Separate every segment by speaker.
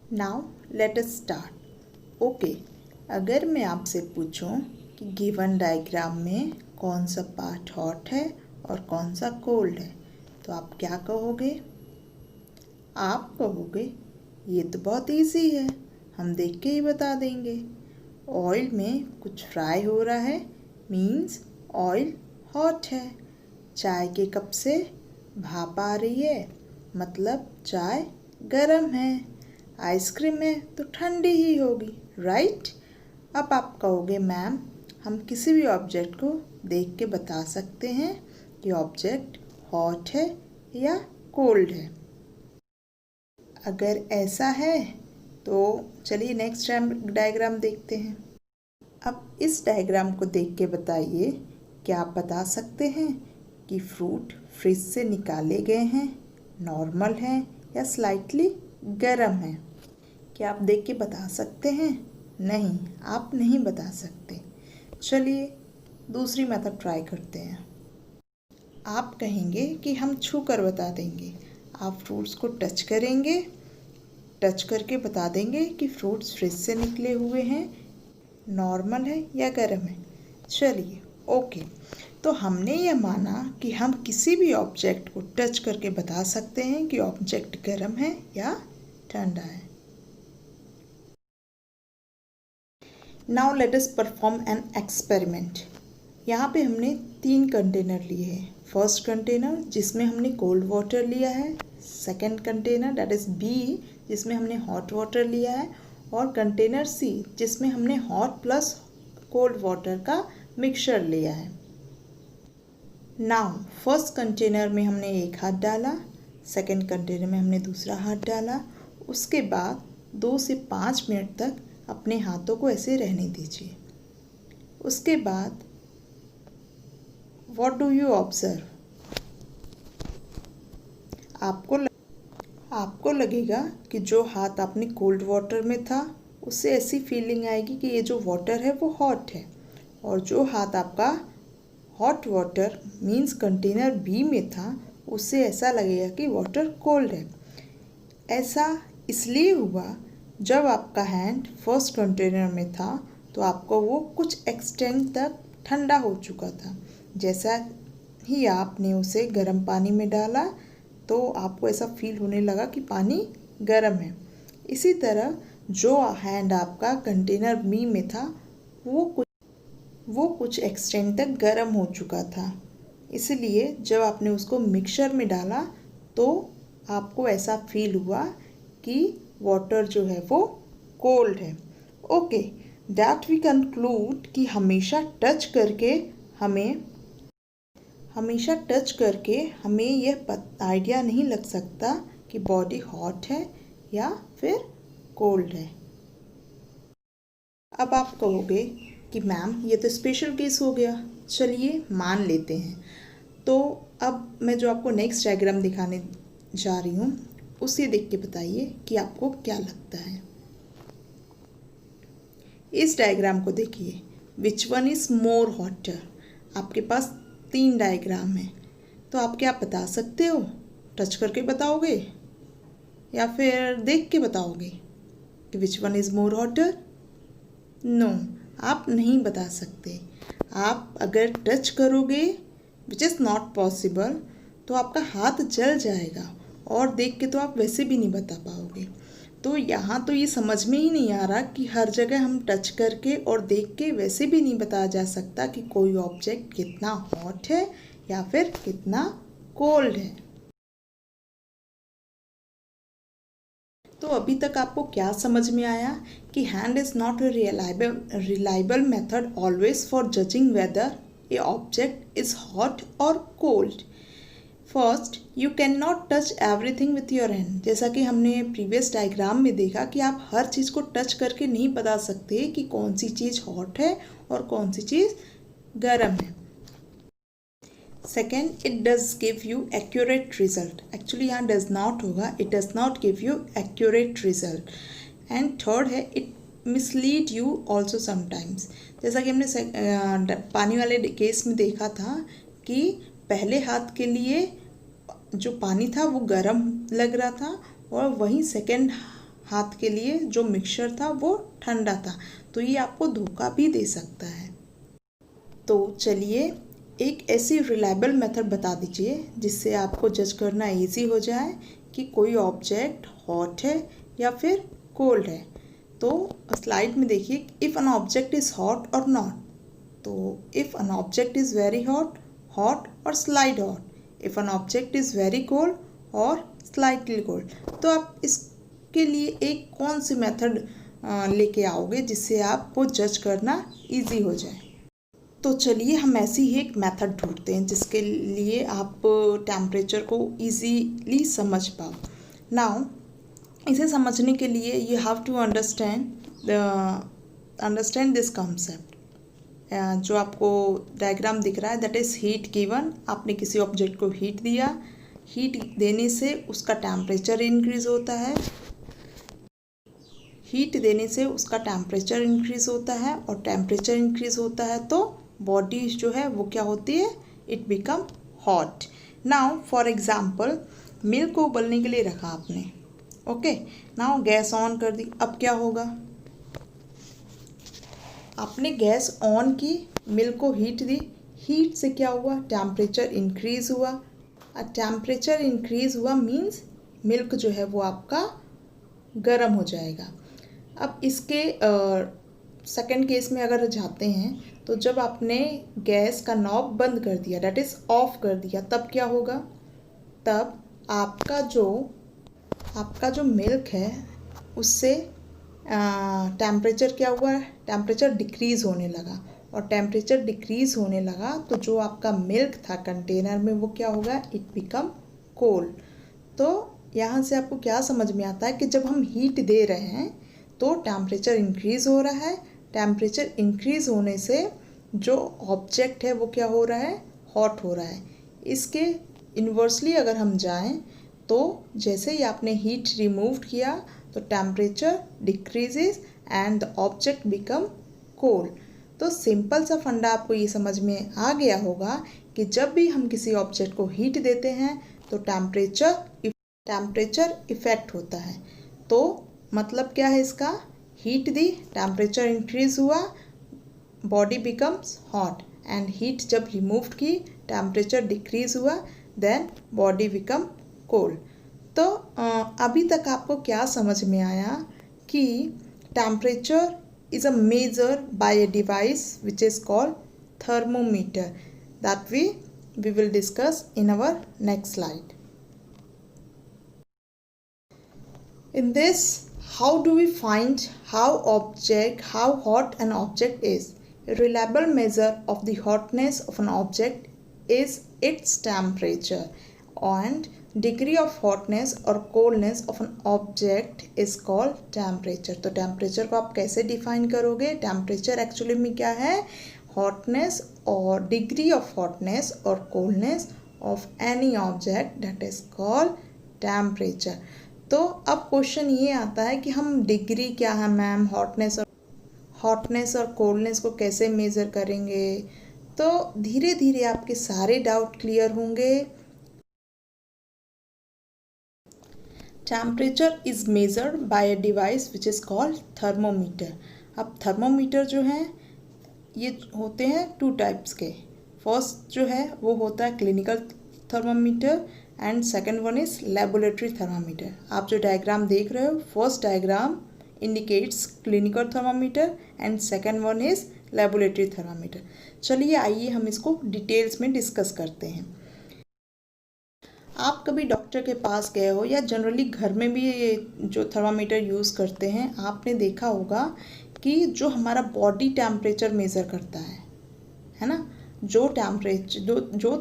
Speaker 1: Now let us start. Okay, अगर मैं आपसे पूछूं कि गिवन डायग्राम में कौन सा पार्ट हॉट है और कौन सा कोल्ड है, तो आप क्या कहोगे? आप कहोगे ये तो बहुत इजी है, हम देख के ही बता देंगे। ऑयल में कुछ फ्राई हो रहा है, मीन्स ऑयल हॉट है। चाय के कप से भाप आ रही है, मतलब चाय गरम है। आइसक्रीम है तो ठंडी ही होगी, राइट? अब आप कहोगे मैम, हम किसी भी ऑब्जेक्ट को देख के बता सकते हैं कि ऑब्जेक्ट हॉट है या कोल्ड है। अगर ऐसा है तो चलिए नेक्स्ट डायग्राम देखते हैं। अब इस डायग्राम को देख के बताइए, क्या आप बता सकते हैं कि फ्रूट फ्रिज से निकाले गए हैं, नॉर्मल हैं या स्लाइटली गर्म हैं? क्या आप देख के बता सकते हैं? नहीं, आप नहीं बता सकते। चलिए दूसरी मेथड ट्राई करते हैं। आप कहेंगे कि हम छू कर बता देंगे। आप फ्रूट्स को टच करेंगे, टच करके बता देंगे कि फ्रूट्स फ्रिज से निकले हुए हैं, नॉर्मल है या गर्म है। चलिए ओके, तो हमने यह माना कि हम किसी भी ऑब्जेक्ट को टच करके बता सकते हैं कि ऑब्जेक्ट गर्म है या ठंडा है। Now let us perform an experiment. यहाँ पे हमने 3 कंटेनर लिए हैं। फर्स्ट कंटेनर जिसमें हमने कोल्ड वाटर लिया है, second container that is B जिसमें हमने हॉट वाटर लिया है, और कंटेनर सी जिसमें हमने हॉट प्लस कोल्ड वाटर का मिक्सचर लिया है। नाउ फर्स्ट कंटेनर में हमने एक हाथ डाला, सेकंड कंटेनर में हमने दूसरा हाथ डाला। उसके बाद 2 से 5 मिनट तक अपने हाथों को ऐसे रहने दीजिए। उसके बाद व्हाट डू यू ऑब्जर्व? आपको लगेगा कि जो हाथ आपने कोल्ड वाटर में था उससे ऐसी फीलिंग आएगी कि ये जो वाटर है वो हॉट है, और जो हाथ आपका hot water means container B में था उससे ऐसा लगेगा कि वाटर कोल्ड है। ऐसा इसलिए हुआ, जब आपका हैंड फर्स्ट कंटेनर में था तो आपको वो कुछ एक्सटेंट तक ठंडा हो चुका था। जैसा ही आपने उसे गर्म पानी में डाला तो आपको ऐसा फील होने लगा कि पानी गर्म है। इसी तरह जो हैंड आपका कंटेनर बी में था वो कुछ एक्सटेंट तक गर्म हो चुका था। इसलिए जब आपने उसको मिक्सचर में डाला तो आपको ऐसा फील हुआ कि वाटर जो है वो कोल्ड है। ओके, दैट वी कंक्लूड कि हमेशा टच करके हमें यह आइडिया नहीं लग सकता कि बॉडी हॉट है या फिर कोल्ड है। अब आप कहोगे कि मैम ये तो स्पेशल केस हो गया, चलिए मान लेते हैं। तो अब मैं जो आपको नेक्स्ट डायग्राम दिखाने जा रही हूँ उसे देख के बताइए कि आपको क्या लगता है। इस डायग्राम को देखिए, विच वन इज़ मोर हॉटर। आपके पास 3 डायग्राम हैं, तो आप क्या बता सकते हो? टच करके बताओगे या फिर देख के बताओगे कि which one is more hotter? No, आप नहीं बता सकते। आप अगर टच करोगे, विच इज़ नॉट पॉसिबल, तो आपका हाथ जल जाएगा और देख के तो आप वैसे भी नहीं बता पाओगे। तो यहाँ तो ये समझ में ही नहीं आ रहा कि हर जगह हम टच करके और देख के वैसे भी नहीं बताया जा सकता कि कोई ऑब्जेक्ट कितना हॉट है या फिर कितना कोल्ड है। तो अभी तक आपको क्या समझ में आया कि hand is not a reliable method always for judging whether a object is hot और cold. First, you can not touch everything with your hand. जैसा कि हमने प्रीवियस डायग्राम में देखा कि आप हर चीज़ को टच करके नहीं बता सकते कि कौन सी चीज़ हॉट है और कौन सी चीज़ गर्म है। Second, it does give you accurate result. Actually यहाँ डज नॉट होगा, it does not give you accurate result. And third है, it mislead you also sometimes. जैसा कि हमने पानी वाले केस में देखा था कि पहले हाथ के लिए जो पानी था वो गर्म लग रहा था और वहीं सेकेंड हाथ के लिए जो मिक्सचर था वो ठंडा था, तो ये आपको धोखा भी दे सकता है। तो चलिए एक ऐसी रिलायबल मेथड बता दीजिए जिससे आपको जज करना इजी हो जाए कि कोई ऑब्जेक्ट हॉट है या फिर कोल्ड है। तो स्लाइड में देखिए, if an object is hot और नॉट, तो if an object is very hot, hot और slide hot, if an object is very cold और स्लाइटली कोल्ड। तो आप इसके लिए एक कौन सी मेथड लेके आओगे जिससे आपको जज करना इजी हो जाए। तो चलिए हम ऐसी ही एक मेथड ढूंढते हैं जिसके लिए आप टेम्परेचर को इजीली समझ पाओ। नाउ इसे समझने के लिए you have to understand this concept. जो आपको डायग्राम दिख रहा है दैट इज़ हीट गिवन। आपने किसी ऑब्जेक्ट को हीट दिया, हीट देने से उसका टेम्परेचर इंक्रीज होता है, हीट देने से उसका टेम्परेचर इंक्रीज होता है और टेम्परेचर इंक्रीज होता है तो बॉडी जो है वो क्या होती है, it become hot. Now for example milk को उबलने के लिए रखा आपने, ओके, नाउ गैस ऑन कर दी। अब क्या होगा, आपने गैस ऑन की, मिल्क को हीट दी, हीट से क्या हुआ, टेम्परेचर इंक्रीज हुआ। टेम्परेचर इंक्रीज हुआ मीन्स मिल्क जो है वो आपका गर्म हो जाएगा। अब इसके सेकंड केस में अगर जाते हैं तो जब आपने गैस का नॉब बंद कर दिया, डेट इज़ ऑफ कर दिया, तब क्या होगा, तब आपका जो मिल्क है उससे टेम्परेचर क्या हुआ, टेम्परेचर डिक्रीज़ होने लगा। और टेम्परेचर डिक्रीज़ होने लगा तो जो आपका मिल्क था कंटेनर में वो क्या होगा, इट बिकम कोल्ड। तो यहाँ से आपको क्या समझ में आता है कि जब हम हीट दे रहे हैं तो टेम्परेचर इंक्रीज़ हो रहा है, टेम्परेचर इंक्रीज़ होने से जो ऑब्जेक्ट है वो क्या हो रहा है, हॉट हो रहा है। इसके इन्वर्सली अगर हम जाएं तो जैसे ही आपने हीट रिमूव किया तो temperature decreases and the object become cold. तो सिंपल सा फंडा आपको ये समझ में आ गया होगा कि जब भी हम किसी ऑब्जेक्ट को हीट देते हैं तो टेम्परेचर इफेक्ट होता है। तो मतलब क्या है इसका, हीट दी, टेम्परेचर इंक्रीज हुआ, body becomes hot, and heat जब रिमूव की टेम्परेचर डिक्रीज हुआ, देन बॉडी बिकम कोल्ड। तो अभी तक आपको क्या समझ में आया कि temperature is a measure by a device which is called thermometer that we will discuss in our next slide. In this, how do we find how hot an object is? A reliable measure of the hotness of an object is its temperature, and degree of hotness or coldness of an object is called temperature. तो temperature को आप कैसे define करोगे? temperature actually में क्या है, hotness or degree of hotness or coldness of any object, that is called temperature. तो अब क्वेश्चन ये आता है कि हम डिग्री क्या है मैम, हॉटनेस और कोल्डनेस को कैसे मेज़र करेंगे। तो धीरे धीरे आपके सारे डाउट क्लियर होंगे। Temperature is measured by a device which is called thermometer. अब थर्मोमीटर जो हैं ये होते हैं टू टाइप्स के। फर्स्ट जो है वो होता है clinical thermometer and second one is laboratory thermometer. आप जो डायग्राम देख रहे हो, first diagram indicates clinical thermometer and second one is laboratory thermometer. चलिए आइए हम इसको डिटेल्स में डिस्कस करते हैं। आप कभी डॉक्टर के पास गए हो या जनरली घर में भी ये जो थर्मामीटर यूज़ करते हैं, आपने देखा होगा कि जो हमारा बॉडी टेम्परेचर मेज़र करता है ना, जो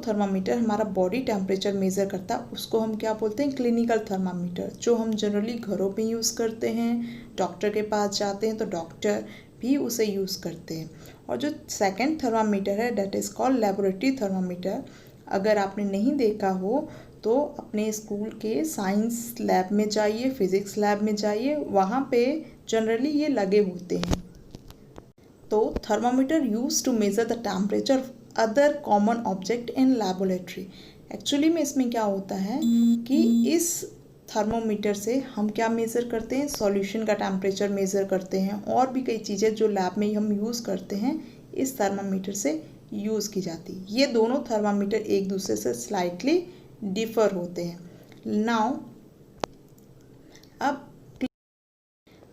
Speaker 1: थर्मामीटर हमारा बॉडी टेम्परेचर मेज़र करता है उसको हम क्या बोलते हैं, क्लिनिकल थर्मामीटर। जो हम जनरली घरों पे यूज़ करते हैं, डॉक्टर के पास जाते हैं तो डॉक्टर भी उसे यूज़ करते हैं। और जो सेकंड थर्मामीटर है that is called laboratory thermometer. अगर आपने नहीं देखा हो तो अपने स्कूल के साइंस लैब में जाइए, फिज़िक्स लैब में जाइए, वहाँ पे जनरली ये लगे होते हैं। तो thermometer use to measure the temperature other common object in laboratory. Actually में इसमें क्या होता है कि इस थर्मोमीटर से हम क्या मेज़र करते हैं, सॉल्यूशन का टेम्परेचर मेज़र करते हैं, और भी कई चीज़ें जो लैब में हम यूज़ करते हैं इस थर्मामीटर से यूज़ की जाती है। ये दोनों थर्मामीटर एक दूसरे से स्लाइटली डिफ़र होते हैं। नाउ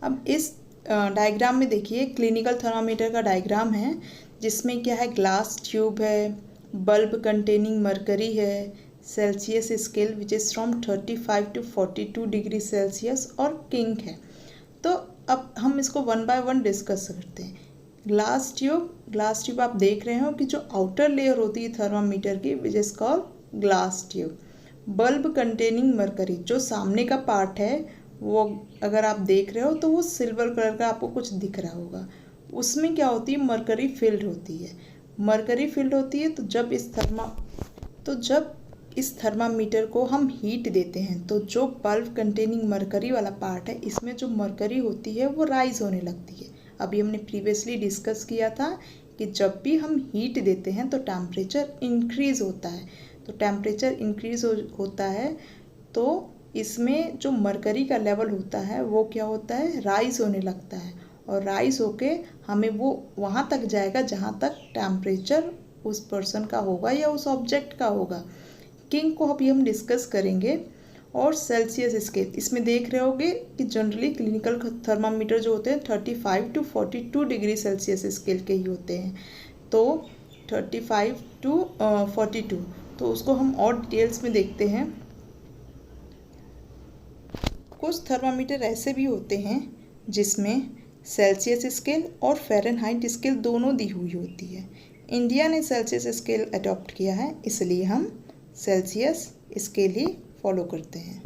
Speaker 1: अब इस डायग्राम में देखिए, क्लिनिकल थर्मामीटर का डायग्राम है जिसमें क्या है, ग्लास ट्यूब है, बल्ब कंटेनिंग मरकरी है, Celsius scale which is from 35 to 42 degree Celsius और किंग है। तो अब हम इसको वन बाय वन डिस्कस करते हैं। ग्लास ट्यूब आप देख रहे हो कि जो आउटर लेयर होती है थर्मामीटर की which is called glass tube. Bulb containing mercury, जो सामने का पार्ट है वो अगर आप देख रहे हो तो वो सिल्वर कलर का आपको कुछ दिख रहा होगा, उसमें क्या होती है, मरकरी फिल्ड होती है। मरकरी फिल्ड होती है तो जब इस थर्मामीटर को हम हीट देते हैं तो जो बल्ब कंटेनिंग मरकरी वाला पार्ट है इसमें जो मरकरी होती है वो राइज होने लगती है। अभी हमने प्रीवियसली डिस्कस किया था कि जब भी हम हीट देते हैं तो टेम्परेचर इंक्रीज़ होता है। तो टेम्परेचर इंक्रीज़ होता है तो इसमें जो मरकरी का लेवल होता है वो क्या होता है, राइज होने लगता है, और राइज होके हमें वो वहाँ तक जाएगा जहाँ तक टेम्परेचर उस पर्सन का होगा या उस ऑब्जेक्ट का होगा। किंग को अभी हम डिस्कस करेंगे। और सेल्सियस स्केल, इसमें देख रहे होगे कि जनरली क्लिनिकल थर्मामीटर जो होते हैं 35 to 42 डिग्री सेल्सियस स्केल के ही होते हैं। तो 35 to 42, तो उसको हम और डिटेल्स में देखते हैं। कुछ थर्मामीटर ऐसे भी होते हैं जिसमें सेल्सियस स्केल और फ़ारेनहाइट स्केल दोनों दी हुई होती है। इंडिया ने सेल्सियस स्केल अडॉप्ट किया है, इसलिए हम सेल्सियस स्केल ही फॉलो करते हैं।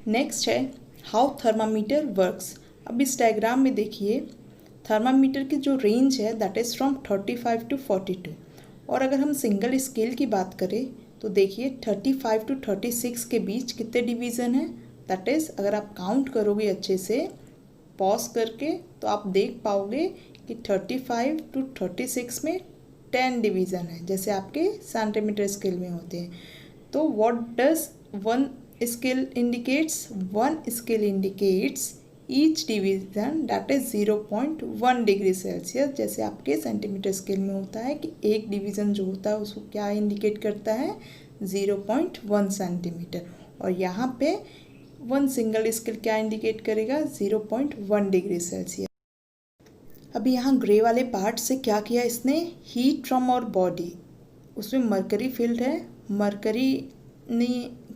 Speaker 1: नेक्स्ट है हाउ थर्मामीटर वर्क्स। अब इस डायग्राम में देखिए, थर्मामीटर की जो रेंज है दैट इज़ फ्रॉम 35 to 42, और अगर हम सिंगल स्केल की बात करें तो देखिए 35 to 36 के बीच कितने डिवीज़न है, दैट इज़ अगर आप काउंट करोगे अच्छे से पॉज करके तो आप देख पाओगे कि 35 to 36 में 10 डिवीज़न है, जैसे आपके सेंटीमीटर स्केल में होते हैं। तो what does one scale indicates, one scale indicates each division that is 0.1 degree Celsius. जैसे आपके सेंटीमीटर स्केल में होता है कि एक डिवीज़न जो होता है उसको क्या इंडिकेट करता है, 0.1 सेंटीमीटर, और यहाँ पे वन सिंगल स्केल क्या इंडिकेट करेगा, 0.1 डिग्री सेल्सियस। अभी यहाँ ग्रे वाले पार्ट से क्या किया इसने, हीट फ्रॉम आवर बॉडी, उसमें मरकरी फील्ड है। मरकरी ने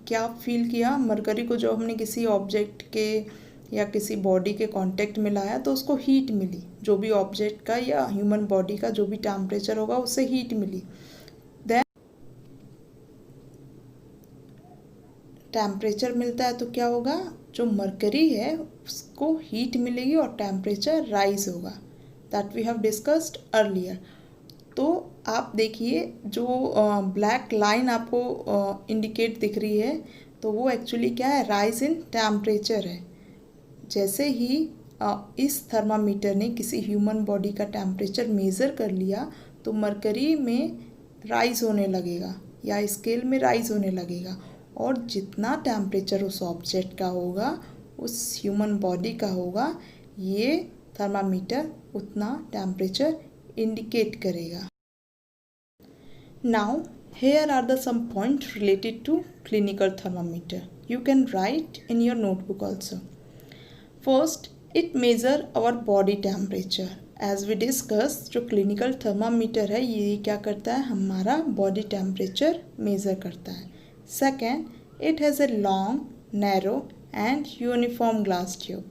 Speaker 1: क्या फील किया, मरकरी को जो हमने किसी ऑब्जेक्ट के या किसी बॉडी के कांटेक्ट में लाया तो उसको हीट मिली, जो भी ऑब्जेक्ट का या ह्यूमन बॉडी का जो भी टेम्परेचर होगा उससे हीट मिली। देन टेम्परेचर मिलता है तो क्या होगा, जो मरकरी है उसको हीट मिलेगी और टेम्परेचर राइज होगा, that we have discussed earlier. तो आप देखिए जो ब्लैक लाइन आपको इंडिकेट दिख रही है तो वो एक्चुअली क्या है, राइज इन टेम्परेचर है। जैसे ही इस थर्मामीटर ने किसी ह्यूमन बॉडी का टेम्परेचर मेज़र कर लिया तो मरकरी में राइज होने लगेगा या स्केल में राइज होने लगेगा, और जितना टेम्परेचर उस ऑब्जेक्ट का होगा, उस ह्यूमन बॉडी का होगा, ये थर्मामीटर उतना टेम्परेचर इंडिकेट करेगा। Now here are the some points related to clinical thermometer. You can write in your notebook also. First, it measure our body temperature. As we discussed, जो clinical thermometer है ये क्या करता है, हमारा body temperature measure करता है। Second, it has a long, narrow and uniform glass tube.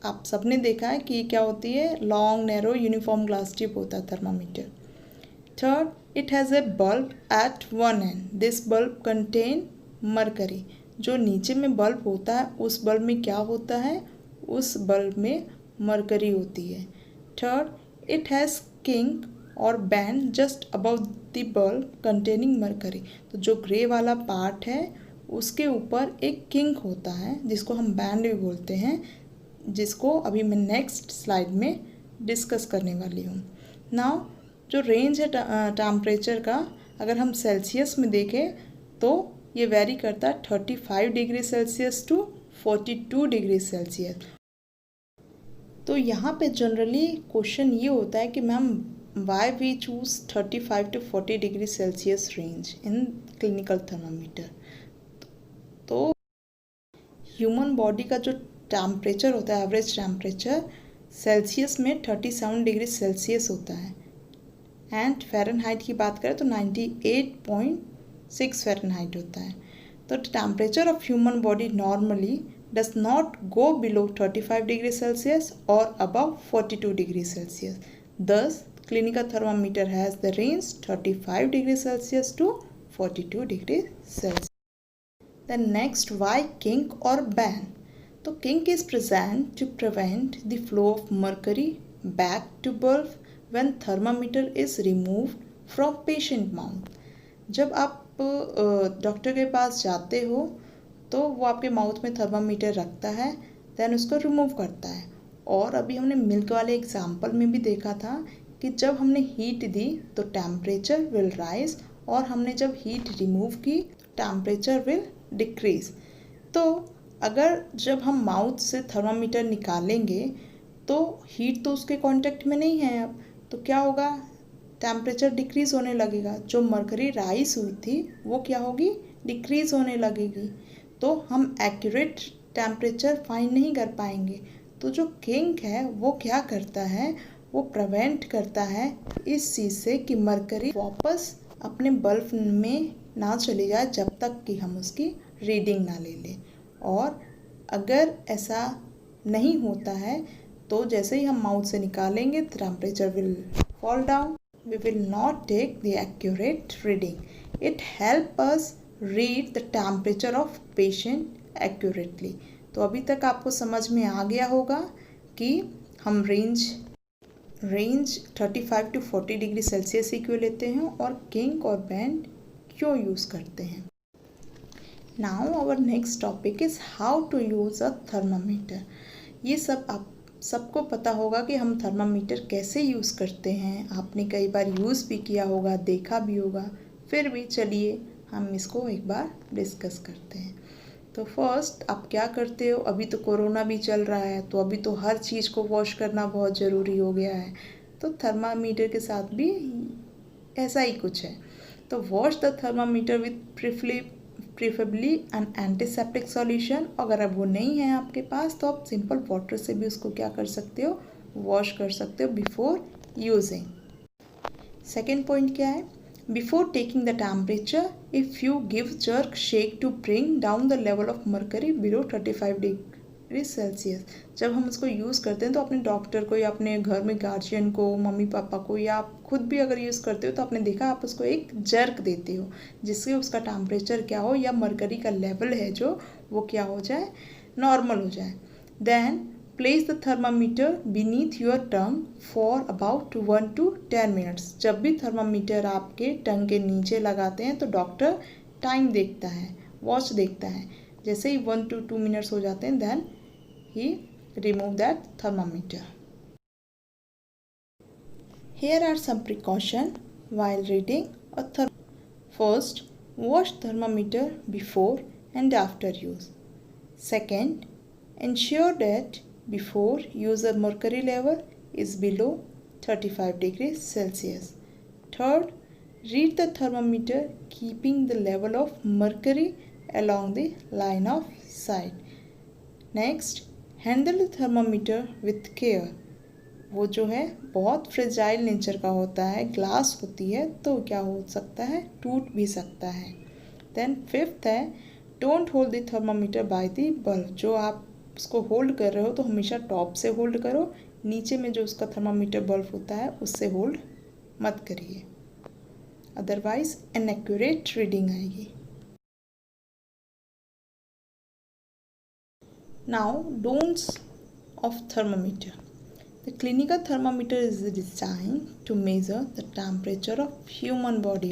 Speaker 1: आप सबने देखा है कि क्या होती है, long narrow uniform glass tube होता है thermometer. Third, it has a bulb at one end, this bulb contain mercury. जो नीचे में बल्ब होता है उस बल्ब में क्या होता है, उस बल्ब में मरकरी होती है। थर्ड, इट हैज़ किंक और band just above the bulb containing mercury. तो जो ग्रे वाला पार्ट है उसके ऊपर एक किंक होता है जिसको हम बैंड भी बोलते हैं, जिसको अभी मैं नेक्स्ट स्लाइड में डिस्कस करने वाली हूँ। नाउ जो रेंज है टेम्परेचर का, अगर हम सेल्सियस में देखें तो ये वेरी करता है 35 degree Celsius to 42 degree Celsius. तो यहाँ पे जनरली क्वेश्चन ये होता है कि ma'am why we choose 35 to 40 degree Celsius range in clinical thermometer. तो ह्यूमन बॉडी का जो टेम्परेचर होता है, एवरेज टेम्परेचर सेल्सियस में 37 डिग्री सेल्सियस होता है, एंड फ़ारेनहाइट की बात करें तो 98.6 फ़ारेनहाइट होता है। तो temperature of human body normally does not go below 35 degree Celsius or above 42 degree Celsius. Thus, clinical thermometer has the range 35 degree Celsius to 42 degree Celsius. The next, why kink or band? So kink is present to prevent the flow of mercury back to bulb when thermometer is removed from patient mouth. जब आप doctor के पास जाते हो तो वो आपके mouth में thermometer रखता है, देन उसको रिमूव करता है। और अभी हमने मिल्क वाले एग्जाम्पल में भी देखा था कि जब हमने हीट दी तो टेम्परेचर विल राइज, और हमने जब हीट रिमूव की टेम्परेचर विल डिक्रीज। तो अगर जब हम माउथ से थर्मामीटर निकालेंगे तो हीट तो उसके कांटेक्ट में नहीं है अब, तो क्या होगा, टेम्परेचर डिक्रीज होने लगेगा। जो मरकरी राइज हुई थी वो क्या होगी, डिक्रीज होने लगेगी। तो हम एक्यूरेट टेम्परेचर फाइंड नहीं कर पाएंगे। तो जो किंक है वो क्या करता है, वो प्रिवेंट करता है इस चीज़ से कि मरकरी वापस अपने बल्ब में ना चली जाए जब तक कि हम उसकी रीडिंग ना ले लें। और अगर ऐसा नहीं होता है तो जैसे ही हम माउथ से निकालेंगे temperature will fall down, we will not take the accurate reading. It help us read the temperature of patient accurately. तो अभी तक आपको समझ में आ गया होगा कि हम रेंज 35 टू 40 डिग्री सेल्सियस ही क्यों लेते हैं और किंक और बैंड क्यों यूज़ करते हैं। Now our next topic is how to use a thermometer. ये सब आप सबको पता होगा कि हम थर्मामीटर कैसे यूज़ करते हैं, आपने कई बार यूज़ भी किया होगा, देखा भी होगा, फिर भी चलिए हम इसको एक बार डिस्कस करते हैं। तो फर्स्ट आप क्या करते हो, अभी तो कोरोना भी चल रहा है तो अभी तो हर चीज़ को वॉश करना बहुत ज़रूरी हो गया है, तो थर्मामीटर के साथ भी ऐसा ही कुछ है। तो wash the thermometer with preferably N antiseptic solution. अगर अब वो नहीं है आपके पास तो आप सिंपल वाटर से भी उसको क्या कर सकते हो, वॉश कर सकते हो बिफोर यूजिंग। सेकेंड पॉइंट क्या है, Before taking the temperature, if you give jerk shake to bring down the level of mercury below 35 degree Celsius. जब हम उसको यूज़ करते हैं तो अपने डॉक्टर को या अपने घर में गार्जियन को, मम्मी पापा को, या आप खुद भी अगर यूज़ करते हो तो आपने देखा आप उसको एक जर्क देते हो जिससे उसका टेम्परेचर क्या हो या मरकरी का लेवल है जो वो क्या हो जाए, नॉर्मल हो जाए। Then Place the thermometer beneath your tongue for about 1 to 10 minutes. जब भी थर्मामीटर आपके टंग के नीचे लगाते हैं तो डॉक्टर टाइम देखता है, वॉच देखता है। जैसे ही 1 to 2 minutes हो जाते हैं then he remove that thermometer. Here are some precaution while reading a First, wash thermometer before and after use. Second, ensure that before use the mercury level is below 35 degrees Celsius. Third, read the thermometer keeping the level of mercury along the line of sight. Next, handle the thermometer with care. वो जो है बहुत fragile nature का होता है, glass होती है तो क्या हो सकता है, टूट भी सकता है। देन फिफ्थ है, don't hold the thermometer by the bulb. जो आप उसको होल्ड कर रहे हो तो हमेशा टॉप से होल्ड करो, नीचे में जो उसका थर्मामीटर बल्ब होता है उससे होल्ड मत करिए, अदरवाइज इनएक्यूरेट रीडिंग आएगी। Now don'ts of thermometer. The clinical thermometer is designed to measure the temperature of human body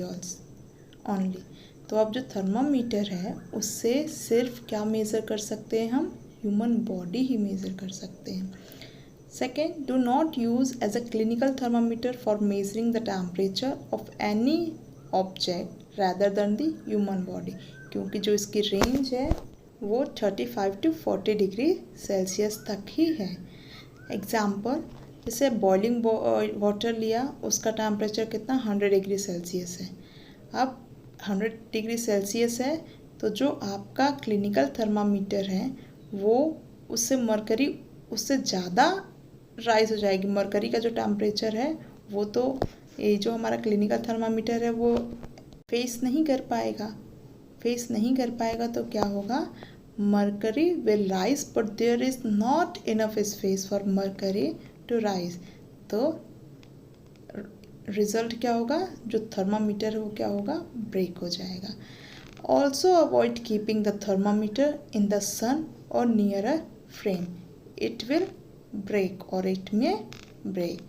Speaker 1: only. तो अब जो थर्मामीटर है उससे सिर्फ क्या मेज़र कर सकते हैं हम, ह्यूमन बॉडी ही मेज़र कर सकते हैं। Second, do not use as a clinical thermometer for measuring the temperature of any object rather than the human body. क्योंकि जो इसकी रेंज है वो 35 to 40 डिग्री सेल्सियस तक ही है। एग्जाम्पल, जैसे बॉइलिंग वाटर लिया, उसका टेम्परेचर कितना 100 डिग्री सेल्सियस है। अब 100 डिग्री सेल्सियस है तो जो आपका क्लिनिकल थर्मामीटर है वो उससे मरकरी उससे ज़्यादा राइज हो जाएगी। मरकरी का जो टेम्परेचर है वो तो ये जो हमारा क्लिनिकल थर्मामीटर है वो फेस नहीं कर पाएगा तो क्या होगा, mercury will rise but there is not enough space for mercury to rise. तो रिजल्ट क्या होगा, जो थर्मामीटर है वो क्या होगा, ब्रेक हो जाएगा। Also avoid keeping the thermometer in the sun और near a frame, it will break or it may break.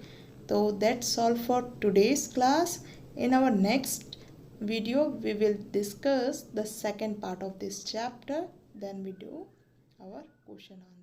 Speaker 1: So that's all for today's class. In our next video we will discuss the second part of this chapter, then we do our question answer.